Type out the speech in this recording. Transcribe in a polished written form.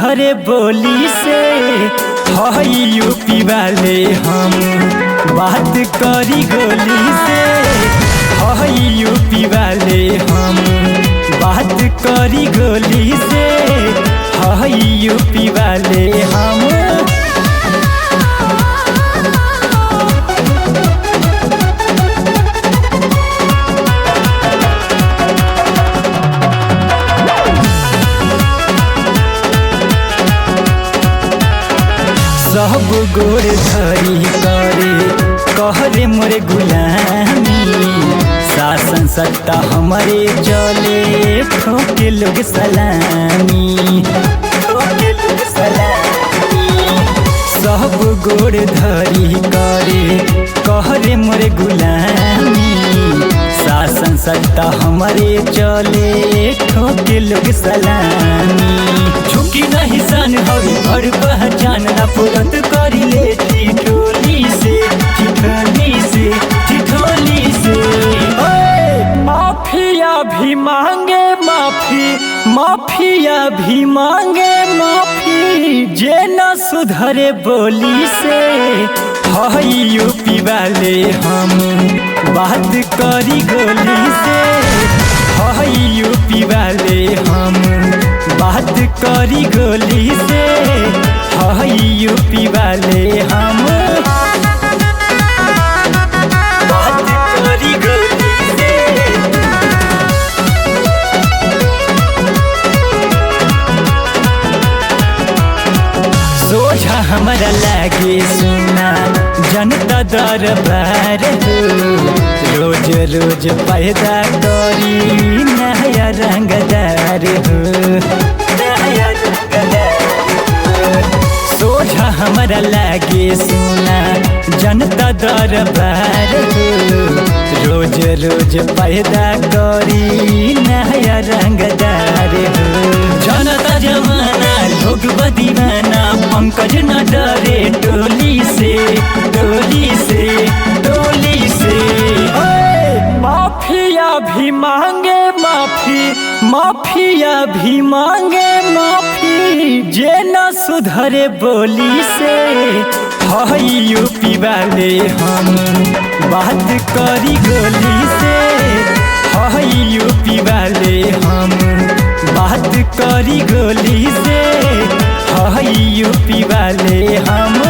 सुधरे बोली से हई यूपी वाले हम बात करी गोली से हई यूपी वाले हम बात करी गोली से हई यूपी वाले हम। सब गोर धरी करे कहरे मोरे गुलामी शासन सत्ता हमारे चले ठोके लोग सलामी ठोके लोग सलामी। सब गोर धरी करे कहरे मोरे गुलामी शासन सत्ता हमारे चले ठोके लोग सलामी। झुकी नहीं सन हवे बड़ पहचान ना पुरत करी ले ठिठोली से ठिठोली से ठिठोली से। माफिया भी मांगे माफी माफिया भी मांगे माफी जे न सुधरे बोली से हई यूपी वाले हम बात करी गोली से हई यूपी वाले हम बात करी गोली से हई यूपी वाले हम बात करी गोली से। सोझा हमारा लागे सुना जनता दरबार हो रोज रोज पैदा करी नया रंगदार हो नया रंगदार। सोझा हमारा लागे सुना जनता दरबार हो रोज रोज पैदा करी नया रंगदार हो। जनता जमाना लोग बदीवाना पंकज न डरे टोली से टोली से टोली से। माफिया भी मांगे माफी माफिया भी मांगे माफी जे न सुधरे बोली से हई यूपी वाले हम बात करी गोली से हई यूपी वाले हम बात करी गोली से हई यूपी वाले हम।